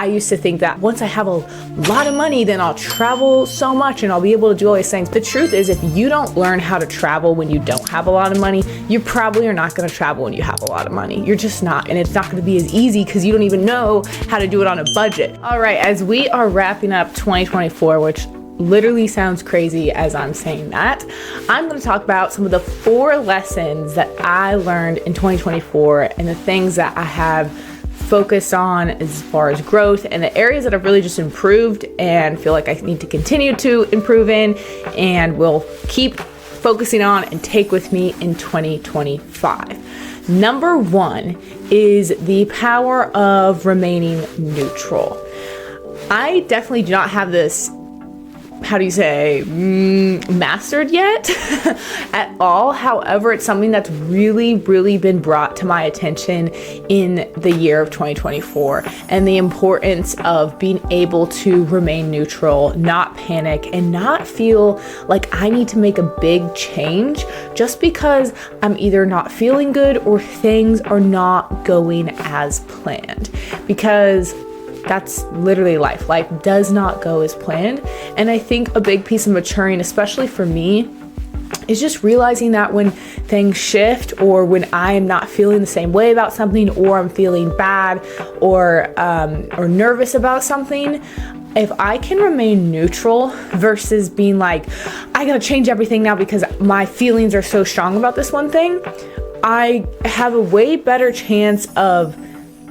I used to think that once I have a lot of money, then I'll travel so much and I'll be able to do all these things. The truth is, if you don't learn how to travel when you don't have a lot of money, you probably are not going to travel when you have a lot of money. You're just not, and it's not going to be as easy because you don't even know how to do it on a budget. All right, as we are wrapping up 2024, which literally sounds crazy as I'm saying that, I'm going to talk about some of the 4 lessons that I learned in 2024 and the things that I have focused on as far as growth and the areas that I've really just improved and feel like I need to continue to improve in and will keep focusing on and take with me in 2025. Number 1 is the power of remaining neutral. I definitely do not have this, mastered yet at all. However, it's something that's really been brought to my attention in the year of 2024, and the importance of being able to remain neutral, not panic, and not feel like I need to make a big change just because I'm either not feeling good or things are not going as planned, because that's literally life. Life does not go as planned. And I think a big piece of maturing, especially for me, is just realizing that when things shift, or when I am not feeling the same way about something, or I'm feeling bad or nervous about something, if I can remain neutral versus being like, I gotta change everything now because my feelings are so strong about this one thing, I have a way better chance of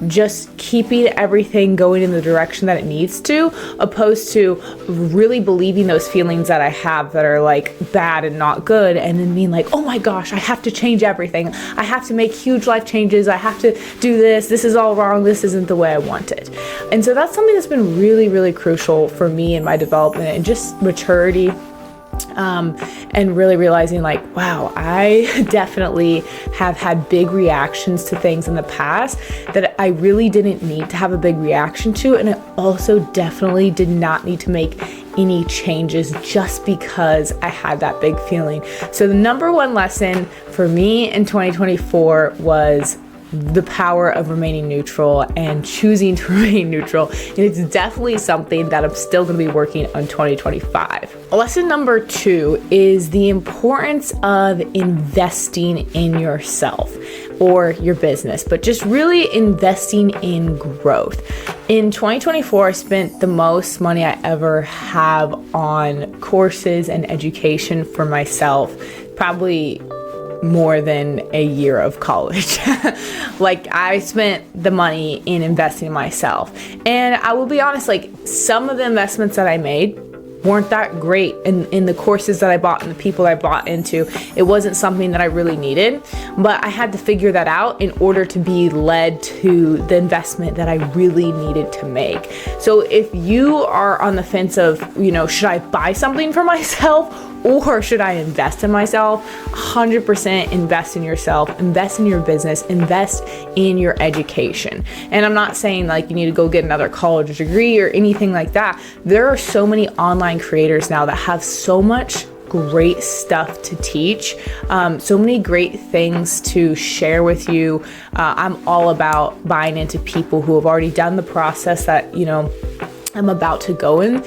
just keeping everything going in the direction that it needs to, opposed to really believing those feelings that I have that are like bad and not good, and then being like, oh my gosh, I have to change everything. I have to make huge life changes. I have to do this. This is all wrong. This isn't the way I want it. And so that's something that's been really crucial for me in my development and just maturity. And really realizing like, wow, I definitely have had big reactions to things in the past that I really didn't need to have a big reaction to. And I also definitely did not need to make any changes just because I had that big feeling. So the number 1 lesson for me in 2024 was the power of remaining neutral and choosing to remain neutral. And it's definitely something that I'm still going to be working on 2025. Lesson number 2 is the importance of investing in yourself or your business, but just really investing in growth. In 2024, I spent the most money I ever have on courses and education for myself, probably more than a year of college. Like, I spent the money in investing in myself. And I will be honest, like, some of the investments that I made weren't that great in the courses that I bought and the people I bought into. It wasn't something that I really needed, but I had to figure that out in order to be led to the investment that I really needed to make. So if you are on the fence of, should I buy something for myself or should I invest in myself? 100% invest in yourself, invest in your business, invest in your education. And I'm not saying like you need to go get another college degree or anything like that. There are so many online creators now that have so much great stuff to teach, so many great things to share with you. I'm all about buying into people who have already done the process that, I'm about to go in,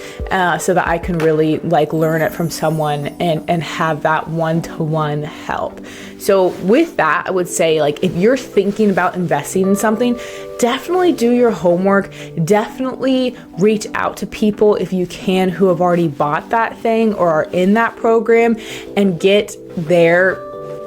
so that I can really like learn it from someone and have that one-to-one help. So with that, I would say, like, if you're thinking about investing in something, definitely do your homework. Definitely reach out to people if you can who have already bought that thing or are in that program and get their,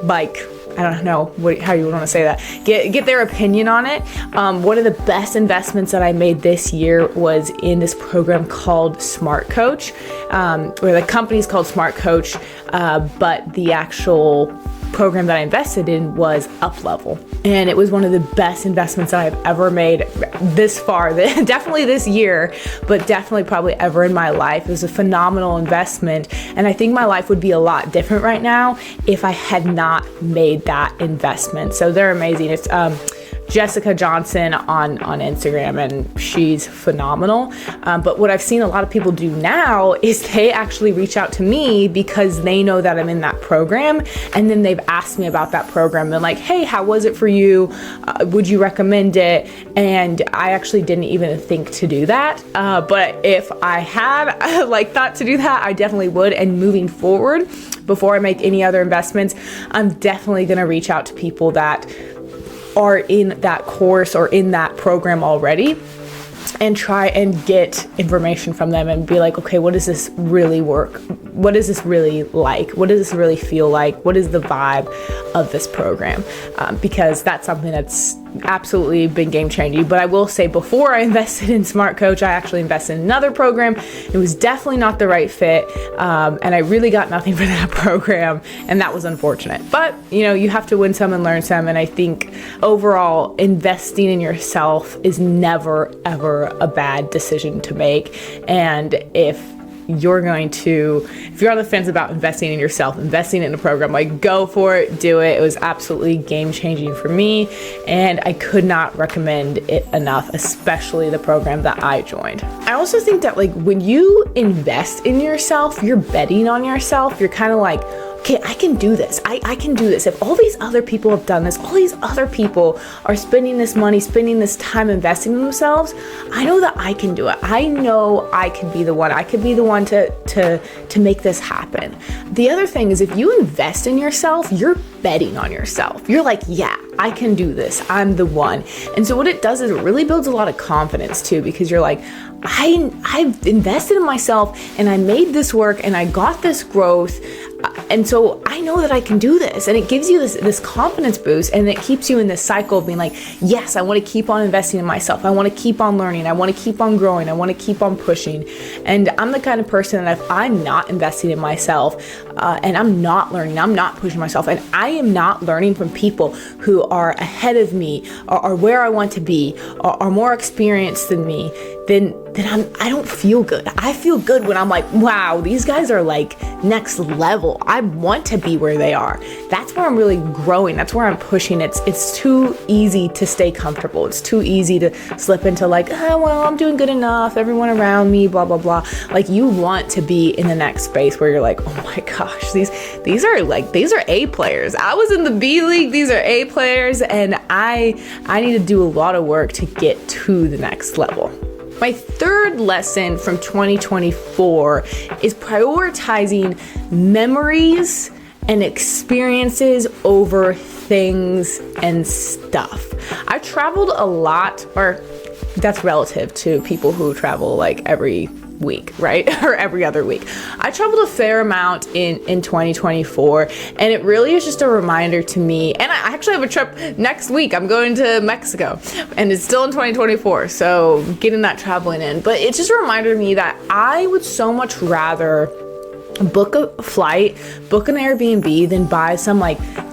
like, I don't know how you want to say that. Get their opinion on it. One of the best investments that I made this year was in this program called Smart Coach, where the company's called Smart Coach, but the actual program that I invested in was Up Level. And it was one of the best investments that I've ever made this far, definitely this year, but definitely probably ever in my life. It was a phenomenal investment. And I think my life would be a lot different right now if I had not made that investment. So they're amazing. It's Jessica Johnson on Instagram, and she's phenomenal. But what I've seen a lot of people do now is they actually reach out to me because they know that I'm in that program, and then they've asked me about that program. They're like, hey, how was it for you? Would you recommend it? And I actually didn't even think to do that. But if I had thought to do that, I definitely would. And moving forward, before I make any other investments, I'm definitely going to reach out to people that are in that course or in that program already, and try and get information from them and be like, okay, what does this really work? What is this really like? What does this really feel like? What is the vibe of this program? Because that's something that's absolutely been game changing. But I will say, before I invested in Smart Coach, I actually invested in another program. It was definitely not the right fit. And I really got nothing for that program. And that was unfortunate. But, you have to win some and learn some. And I think overall, investing in yourself is never, ever a bad decision to make. And if you're on the fence about investing in yourself, investing in a program, go for it, do it. It was absolutely game changing for me, and I could not recommend it enough, especially the program that I joined. I also think that when you invest in yourself, you're betting on yourself. You're kind of like, okay, I can do this. I can do this. If all these other people have done this, all these other people are spending this money, spending this time investing in themselves, I know that I can do it. I know I could be the one. I could be the one to make this happen. The other thing is, if you invest in yourself, you're betting on yourself. You're like, yeah, I can do this. I'm the one. And so what it does is it really builds a lot of confidence too, because you're like, I've invested in myself and I made this work and I got this growth. And so I know that I can do this, and it gives you this confidence boost, and it keeps you in this cycle of being like, yes, I want to keep on investing in myself. I want to keep on learning. I want to keep on growing. I want to keep on pushing. And I'm the kind of person that if I'm not investing in myself and I'm not learning, I'm not pushing myself, and I am not learning from people who are ahead of me or where I want to be or are more experienced than me, then I don't feel good. I feel good when I'm like, wow, these guys are next level. I want to be where they are. That's where I'm really growing. That's where I'm pushing. It's too easy to stay comfortable. It's too easy to slip into well, I'm doing good enough. Everyone around me, blah, blah, blah. You want to be in the next space where you're like, oh my gosh, these are A players. I was in the B league. These are A players, and I need to do a lot of work to get to the next level. My third lesson from 2024 is prioritizing memories and experiences over things and stuff. I traveled a lot, or that's relative to people who travel every week, right? Or every other week. I traveled a fair amount in 2024, and it really is just a reminder to me. And I actually have a trip next week. I'm going to Mexico, and it's still in 2024, so getting that traveling in. But it's just a reminder to me that I would so much rather book a flight, book an Airbnb, than buy some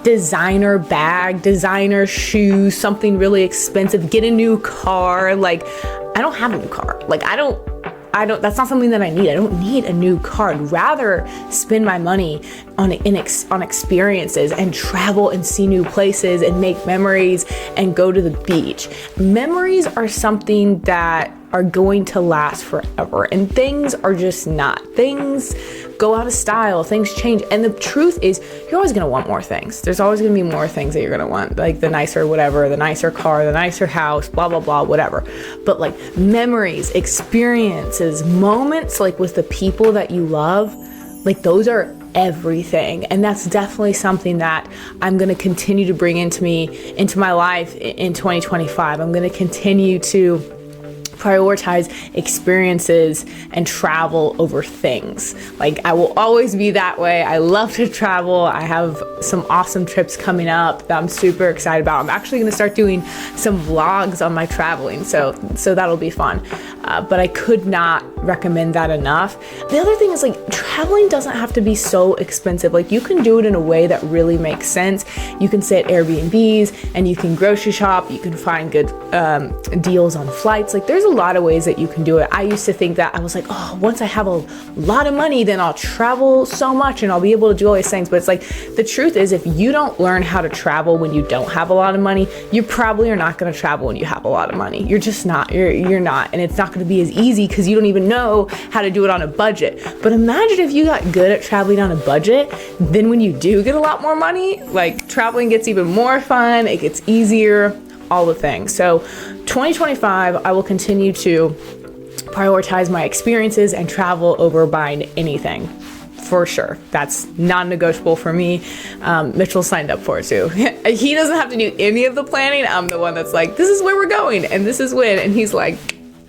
designer bag, designer shoes, something really expensive, get a new car. I don't have a new car. That's not something that I need. I don't need a new car. I'd rather spend my money on experiences and travel and see new places and make memories and go to the beach. Memories are something that are going to last forever, and things are just not. Things go out of style, things change, and the truth is you're always going to want more things. There's always going to be more things that you're going to want, the nicer whatever, the nicer car, the nicer house, blah blah blah, whatever. But memories, experiences, moments with the people that you love, those are everything. And that's definitely something that I'm going to continue to bring into my life in 2025. I'm going to continue to prioritize experiences and travel over things. I will always be that way. I love to travel. I have some awesome trips coming up that I'm super excited about. I'm actually going to start doing some vlogs on my traveling, so that'll be fun. but I could not recommend that enough. The other thing is like traveling doesn't have to be so expensive. Like you can do it in a way that really makes sense. You can stay at Airbnbs and you can grocery shop. You can find good deals on flights. Like there's a lot of ways that you can do it. I used to think that I was like, oh, once I have a lot of money, then I'll travel so much and I'll be able to do all these things. But it's like, the truth is if you don't learn how to travel when you don't have a lot of money, you probably are not going to travel when you have a lot of money. You're just not, you're not. And it's not going to be as easy because you don't even know how to do it on a budget. But imagine if you got good at traveling on a budget, then when you do get a lot more money, like traveling gets even more fun, it gets easier, all the things. So 2025, I will continue to prioritize my experiences and travel over buying anything. For sure. That's non-negotiable for me. Mitchell signed up for it too. He doesn't have to do any of the planning. I'm the one that's like, this is where we're going and this is when. And he's like,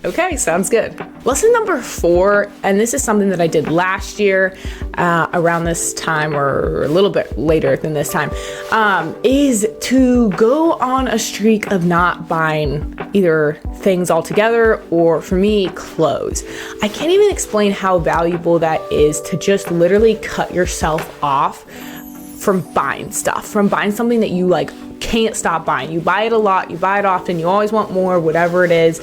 okay, sounds good. Lesson number 4, and this is something that I did last year around this time or a little bit later than this time, is to go on a streak of not buying either things altogether or, for me, clothes. I can't even explain how valuable that is to just literally cut yourself off from buying stuff, from buying something that you like can't stop buying. You buy it a lot, you buy it often, you always want more, whatever it is.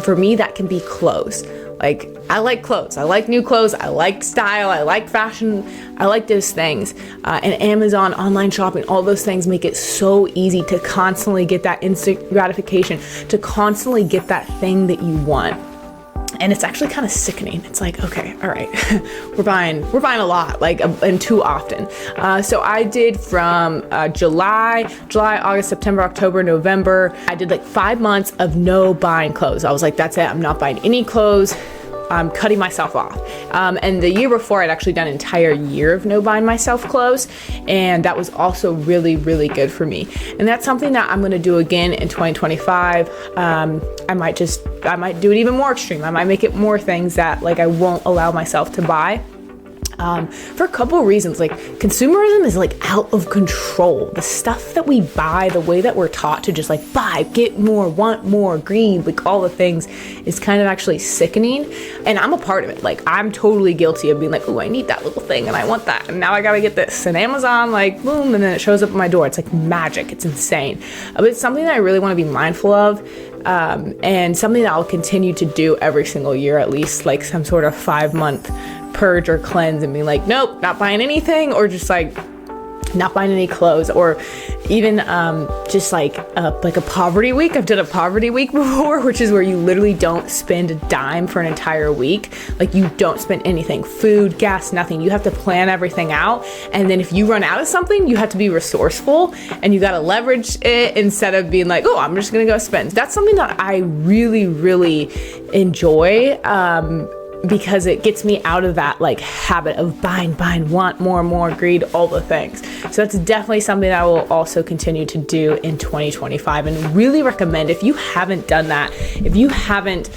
For me, that can be clothes. Like, I like clothes. I like new clothes. I like style. I like fashion. I like those things. And Amazon, online shopping, all those things make it so easy to constantly get that instant gratification, to constantly get that thing that you want. And it's actually kind of sickening. It's like, okay, all right, we're buying a lot, like, and too often. So I did from July, August, September, October, November. I did like 5 months of no buying clothes. I was like, that's it. I'm not buying any clothes. I'm cutting myself off. And the year before, I'd actually done an entire year of no buying myself clothes. And that was also really, really good for me. And that's something that I'm going to do again in 2025. I might do it even more extreme. I might make it more things that like I won't allow myself to buy. For a couple of reasons. Like, consumerism is like out of control. The stuff that we buy, the way that we're taught to just like buy, get more, want more, greed, like all the things, is kind of actually sickening. And I'm a part of it. Like, I'm totally guilty of being like, oh, I need that little thing and I want that, and now I gotta get this. And Amazon, like, boom, and then it shows up at my door. It's like magic. It's insane. But it's something that I really want to be mindful of. And something that I'll continue to do every single year, at least like some sort of 5-month purge or cleanse, and be like, nope, not buying anything, or just like not buying any clothes, or even just like a poverty week. I've done a poverty week before, which is where you literally don't spend a dime for an entire week. Like, you don't spend anything, food, gas, nothing. You have to plan everything out, and then if you run out of something, you have to be resourceful and you got to leverage it instead of being like, oh, I'm just gonna go spend. That's something that I really, really enjoy, because it gets me out of that like habit of buying, want more, greed, all the things. So that's definitely something that I will also continue to do in 2025, and really recommend, if you haven't done that, if you haven't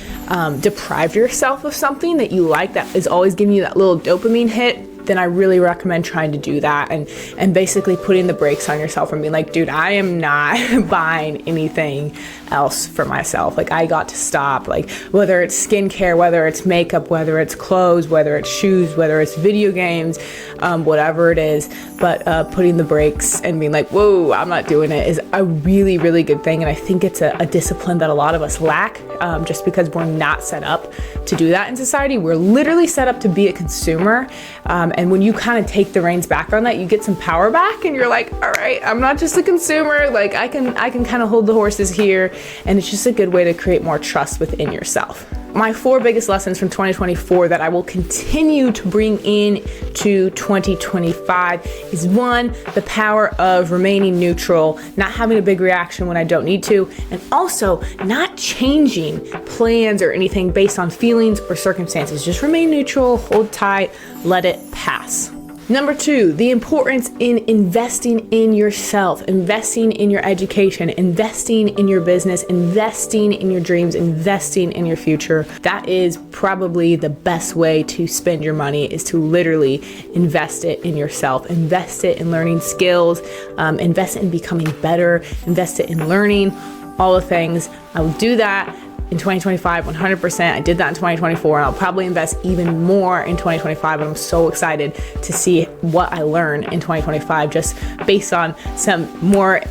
deprived yourself of something that you like, that is always giving you that little dopamine hit, then I really recommend trying to do that, and basically putting the brakes on yourself and being like, dude, I am not buying anything else for myself. Like, I got to stop, like, whether it's skincare, whether it's makeup, whether it's clothes, whether it's shoes, whether it's video games, whatever it is, but putting the brakes and being like, whoa, I'm not doing it, is a really, really good thing. And I think it's a discipline that a lot of us lack, just because we're not set up to do that in society. We're literally set up to be a consumer. And when you kind of take the reins back on that, you get some power back, and you're like, all right, I'm not just a consumer. Like, I can kind of hold the horses here. And it's just a good way to create more trust within yourself. My 4 biggest lessons from 2024 that I will continue to bring in to 2025 is 1, the power of remaining neutral, not having a big reaction when I don't need to, and also not changing plans or anything based on feelings or circumstances. Just remain neutral, hold tight, let it pass. Number 2, the importance in investing in yourself, investing in your education, investing in your business, investing in your dreams, investing in your future. That is probably the best way to spend your money, is to literally invest it in yourself, invest it in learning skills, invest it in becoming better, invest it in learning, all the things. I will do that in 2025, 100%. I did that in 2024, and I'll probably invest even more in 2025. And I'm so excited to see what I learn in 2025, just based on some more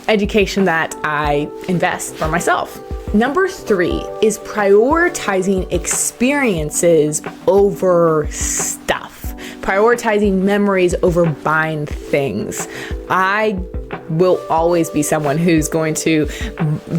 education that I invest for myself. Number 3 is prioritizing experiences over stuff. Prioritizing memories over buying things. I will always be someone who's going to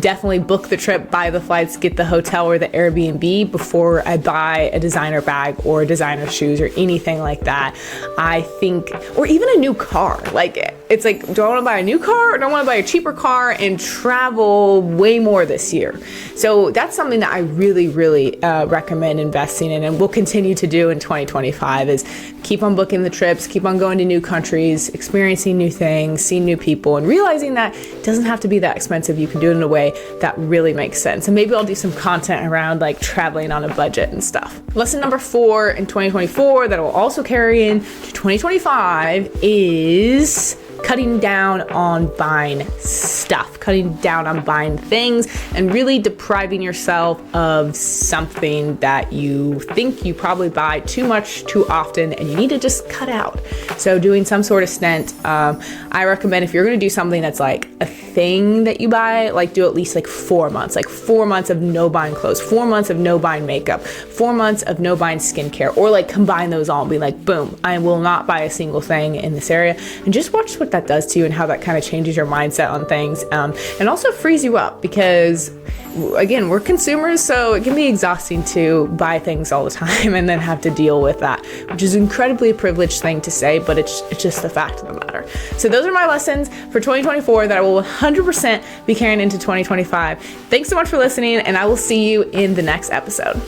definitely book the trip, buy the flights, get the hotel or the Airbnb before I buy a designer bag or designer shoes or anything like that. I think, or even a new car. Like, it's like, do I want to buy a new car or do I want to buy a cheaper car and travel way more this year? So that's something that I really, really recommend investing in, and will continue to do in 2025, is keep on booking the trips, keep on going to new countries, experiencing new things, seeing new people, and realizing that it doesn't have to be that expensive. You can do it in a way that really makes sense. And maybe I'll do some content around like traveling on a budget and stuff. Lesson number 4 in 2024 that will also carry into 2025 is cutting down on buying stuff, cutting down on buying things, and really depriving yourself of something that you think you probably buy too much, too often, and you need to just cut out. So doing some sort of stint. I recommend, if you're going to do something that's like a thing that you buy, like do at least like 4 months, like 4 months of no buying clothes, 4 months of no buying makeup, 4 months of no buying skincare, or like combine those all and be like, boom, I will not buy a single thing in this area, and just watch what that does to you and how that kind of changes your mindset on things, and also frees you up, because again, we're consumers, so it can be exhausting to buy things all the time and then have to deal with that, which is incredibly a privileged thing to say, but it's just the fact of the matter. So those are my lessons for 2024 that I will 100% be carrying into 2025. Thanks so much for listening, and I will see you in the next episode.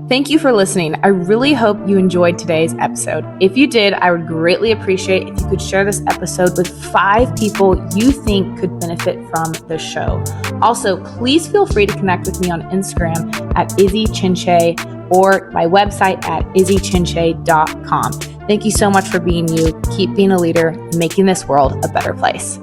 Thank you for listening. I really hope you enjoyed today's episode. If you did, I would greatly appreciate if you could share this episode with 5 people you think could benefit from the show. Also, please feel free to connect with me on Instagram at izzychinche or my website at izzychinche.com. Thank you so much for being you. Keep being a leader and making this world a better place.